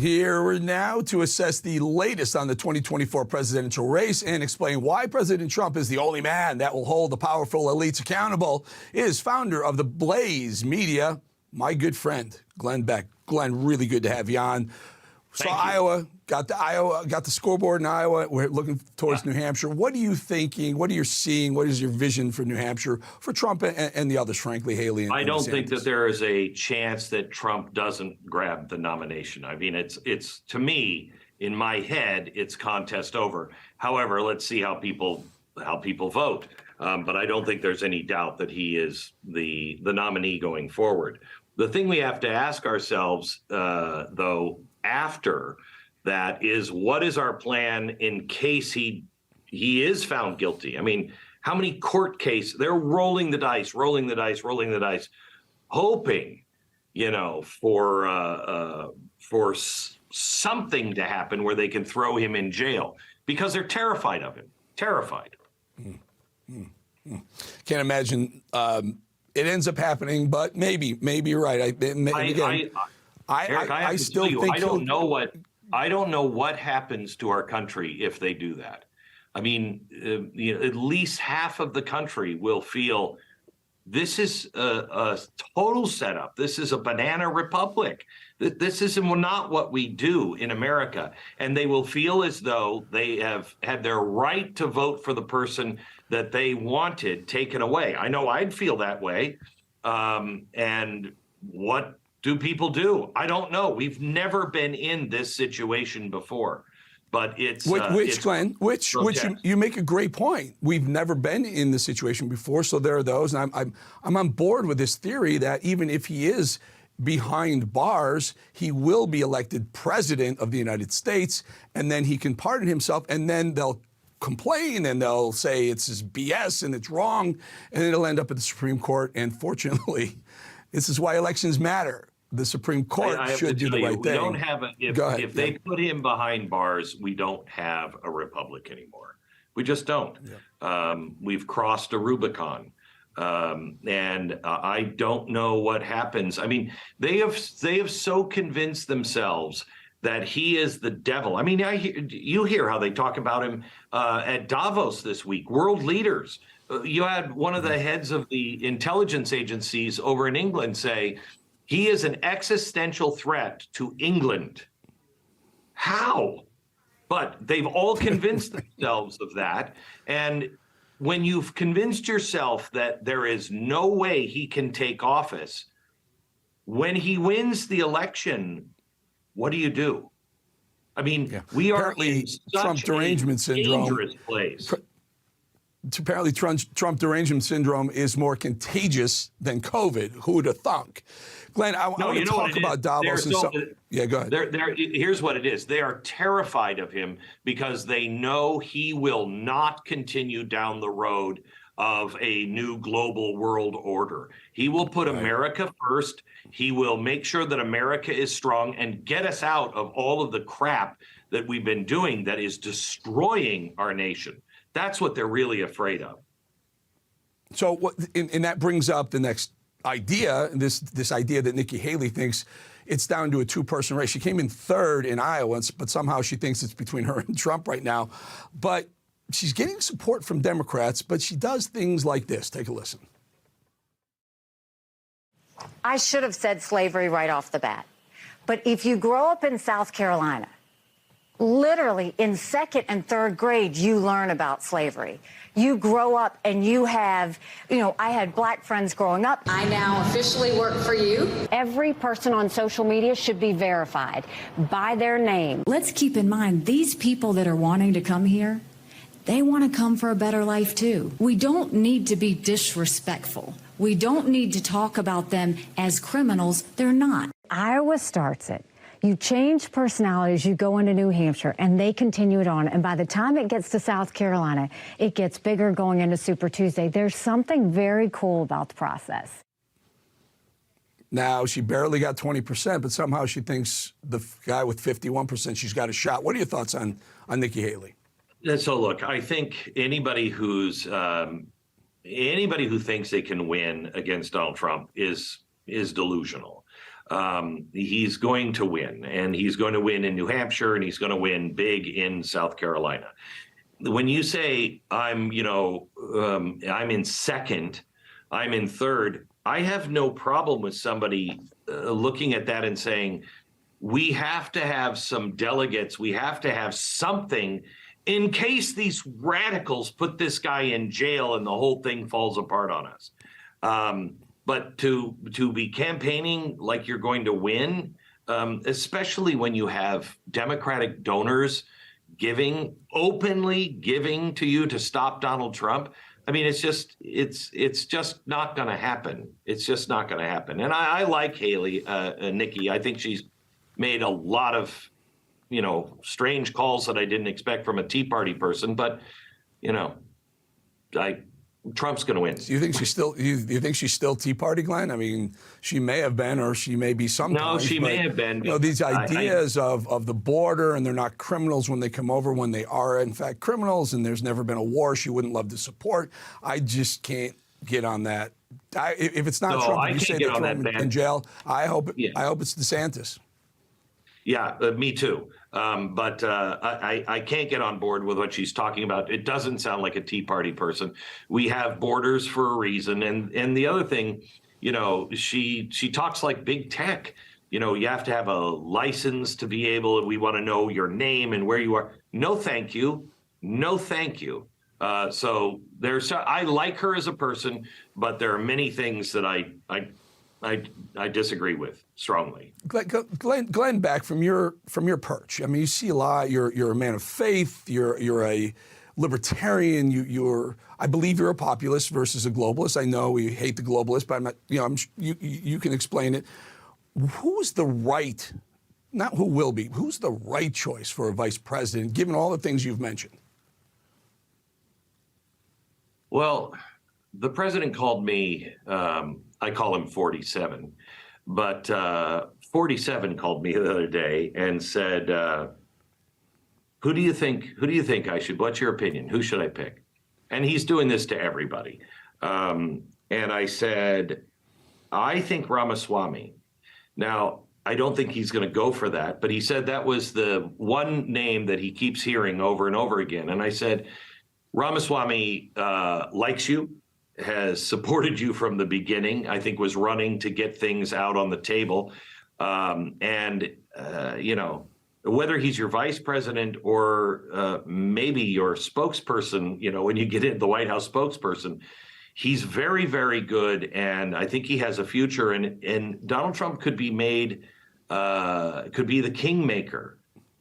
Here now to assess the latest on the 2024 presidential race and explain why President Trump is the only man that will hold the powerful elites accountable is founder of the Blaze Media, my good friend, Glenn Beck. Glenn, really good to have you on. So Iowa, got the scoreboard in Iowa. We're looking towards New Hampshire. What are you thinking? What are you seeing? What is your vision for New Hampshire, for Trump and the others, frankly, Haley and I don't DeSantis? think that there is a chance that Trump doesn't grab the nomination. I mean, it's to me, in my head, it's contest over. However, let's see how people vote. But I don't think there's any doubt that he is the nominee going forward. The thing we have to ask ourselves, though, after that is, what is our plan in case he is found guilty? I mean, how many court cases? They're rolling the dice, hoping, for something to happen where they can throw him in jail because they're terrified of him. Terrified. Can't imagine it ends up happening, but maybe you're right. I still think I don't know what happens to our country if they do that. I mean, at least half of the country will feel this is a total setup. This is a banana republic. This is not what we do in America. And they will feel as though they have had their right to vote for the person that they wanted taken away. I know I'd feel that way. And what do people do? I don't know. We've never been in this situation before, but Glenn, you make a great point. We've never been in this situation before, so there are those, and I'm on board with this theory that even if he is behind bars, he will be elected president of the United States, and then he can pardon himself, and then they'll complain and they'll say it's his BS and it's wrong, and it'll end up at the Supreme Court. And fortunately, this is why elections matter. The Supreme Court should do the right thing. We don't have if they put him behind bars, we don't have a republic anymore. We just don't. Yeah. We've crossed a Rubicon. And I don't know what happens. I mean, they have so convinced themselves that he is the devil. I mean, you hear how they talk about him at Davos this week. World leaders. You had one of the heads of the intelligence agencies over in England say he is an existential threat to England. How? But they've all convinced themselves of that. And when you've convinced yourself that there is no way he can take office, when he wins the election, what do? I mean, we are in such Trump derangement syndrome. Dangerous place. Apparently, Trump derangement syndrome is more contagious than COVID. Who would have thunk? Glenn, I want to talk about Davos. Yeah, go ahead. Here's what it is. They are terrified of him because they know he will not continue down the road of a new global world order. He will put America first. He will make sure that America is strong and get us out of all of the crap that we've been doing that is destroying our nation. That's what they're really afraid of. So, and that brings up the next idea, this idea that Nikki Haley thinks it's down to a two-person race. She came in third in Iowa, but somehow she thinks it's between her and Trump right now. But she's getting support from Democrats, but she does things like this. Take a listen. I should have said slavery right off the bat. But if you grow up in South Carolina, literally in second and third grade, you learn about slavery. You grow up and you have, I had black friends growing up. I now officially work for you. Every person on social media should be verified by their name. Let's keep in mind, these people that are wanting to come here, they want to come for a better life too. We don't need to be disrespectful. We don't need to talk about them as criminals. They're not. Iowa starts it. You change personalities, you go into New Hampshire, and they continue it on. And by the time it gets to South Carolina, it gets bigger going into Super Tuesday. There's something very cool about the process. Now, she barely got 20%, but somehow she thinks the guy with 51%, she's got a shot. What are your thoughts on Nikki Haley? So, look, I think anybody who thinks they can win against Donald Trump is delusional. He's going to win, and he's going to win in New Hampshire, and he's going to win big in South Carolina. When you say I'm in second, I'm in third, I have no problem with somebody looking at that and saying, we have to have some delegates, we have to have something in case these radicals put this guy in jail and the whole thing falls apart on us. But to be campaigning like you're going to win, especially when you have Democratic donors openly giving to you to stop Donald Trump, I mean, it's just not going to happen. It's just not going to happen. And I like Haley, Nikki. I think she's made a lot of, strange calls that I didn't expect from a Tea Party person. But, Trump's going to win. Do you think she's still? You think she's still Tea Party, Glenn? I mean, she may have been, or she may be sometimes. No, she may have been. These ideas of the border, and they're not criminals when they come over, when they are in fact criminals, and there's never been a war she wouldn't love to support. I just can't get on that. If it's not Trump, you say they throw him in jail. I hope it's DeSantis. Yeah, me too. But I can't get on board with what she's talking about. It doesn't sound like a Tea Party person. We have borders for a reason. And the other thing, she talks like big tech. You have to have a license to be able, we want to know your name and where you are. No, thank you. No, thank you. So I like her as a person, but there are many things that I disagree with strongly. Glenn Beck, from your perch, I mean, you see a lot. You're a man of faith. You're a libertarian. I believe you're a populist versus a globalist. I know we hate the globalists, but I'm not. You can explain it. Who's the right, not who will be, who's the right choice for a vice president, given all the things you've mentioned? Well, the president called me. I call him 47, but 47 called me the other day and said, who do you think I should, what's your opinion? Who should I pick? And he's doing this to everybody. And I said, I think Ramaswamy. Now, I don't think he's going to go for that, but he said that was the one name that he keeps hearing over and over again. And I said, Ramaswamy likes you, has supported you from the beginning, I think was running to get things out on the table. Whether he's your vice president or maybe your spokesperson, when you get in the White House spokesperson, he's very, very good. And I think he has a future. And Donald Trump could be made, could be the kingmaker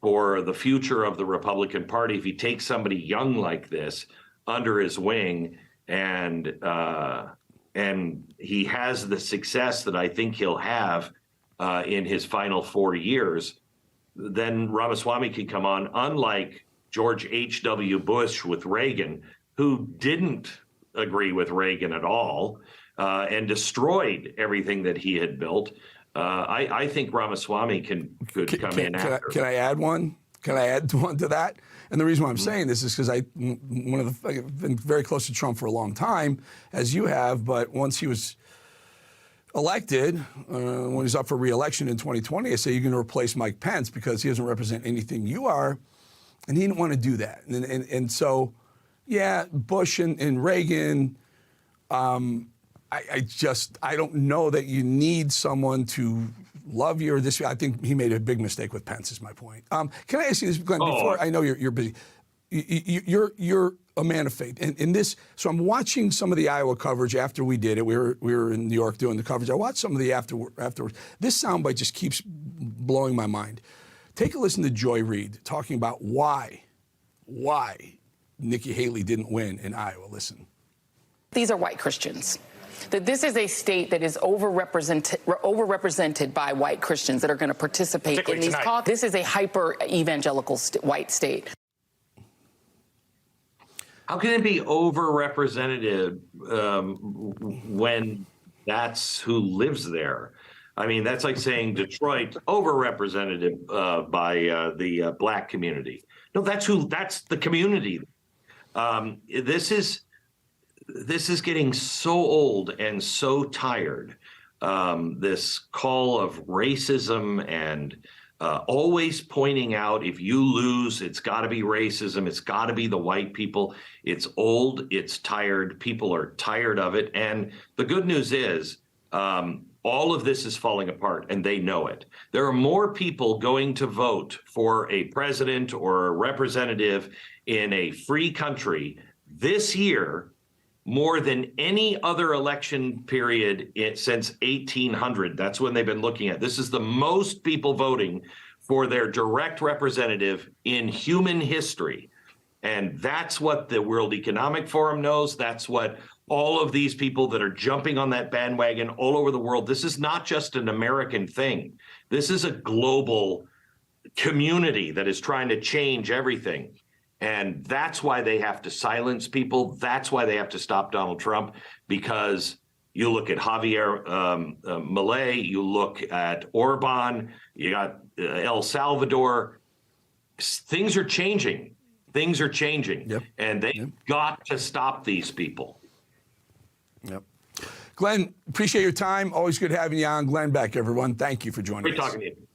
for the future of the Republican Party if he takes somebody young like this under his wing. And he has the success that I think he'll have in his final 4 years, then Ramaswamy can come on, unlike George H.W. Bush with Reagan, who didn't agree with Reagan at all and destroyed everything that he had built. I think Ramaswamy could come in after. Can I add one? Can I add one to that? And the reason why I'm saying this is because I've been very close to Trump for a long time, as you have. But once he was elected, when he's up for re-election in 2020, I say, you're going to replace Mike Pence because he doesn't represent anything you are. And he didn't want to do that. And so, yeah, Bush and Reagan, I don't know that you need someone to love you or this. I think he made a big mistake with Pence, is my point. Can I ask you this, Glenn, before I know you're busy? You're a man of faith. And this, so I'm watching some of the Iowa coverage after we did it. We were in New York doing the coverage. I watched some of the afterwards. This soundbite just keeps blowing my mind. Take a listen to Joy Reid talking about why Nikki Haley didn't win in Iowa. Listen. These are white Christians. That this is a state that is overrepresented by white Christians that are going to participate in these caucuses. This is a hyper-evangelical white state. How can it be overrepresented when that's who lives there? I mean, that's like saying Detroit overrepresented by the black community. No, that's the community. This is getting so old and so tired this call of racism and always pointing out if you lose, it's got to be racism. It's got to be the white people. It's old. It's tired. People are tired of it. And the good news is all of this is falling apart, and they know it. There are more people going to vote for a president or a representative in a free country this year more than any other election period since 1800. That's when they've been looking at. This is the most people voting for their direct representative in human history. And that's what the World Economic Forum knows. That's what all of these people that are jumping on that bandwagon all over the world. This is not just an American thing. This is a global community that is trying to change everything. And that's why they have to silence people. That's why they have to stop Donald Trump, because you look at Javier Milei, you look at Orban, you got El Salvador. Things are changing. Things are changing. Yep. And they've got to stop these people. Yep. Glenn, appreciate your time. Always good having you on. Glenn Beck, everyone. Thank you for joining us. Great talking to you.